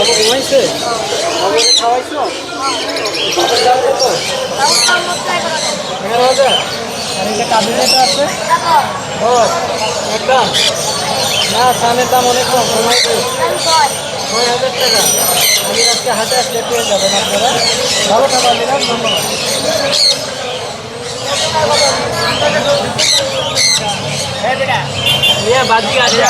বাবু ঘুমাইছে? বাবুকে খাওয়াইছো? বাবুর দাম কত? 11,000। আর এই যে কাবিনেটা আছে? দশ। একদম না, সানের দাম অনেক কম, কমাইছে। 9,000 টাকা। আমি আজকে হাটে আসলে পেয়ে যাবেন আপনারা। ভালো খাবার দিলাম, ধন্যবাদ। বাজি আছে।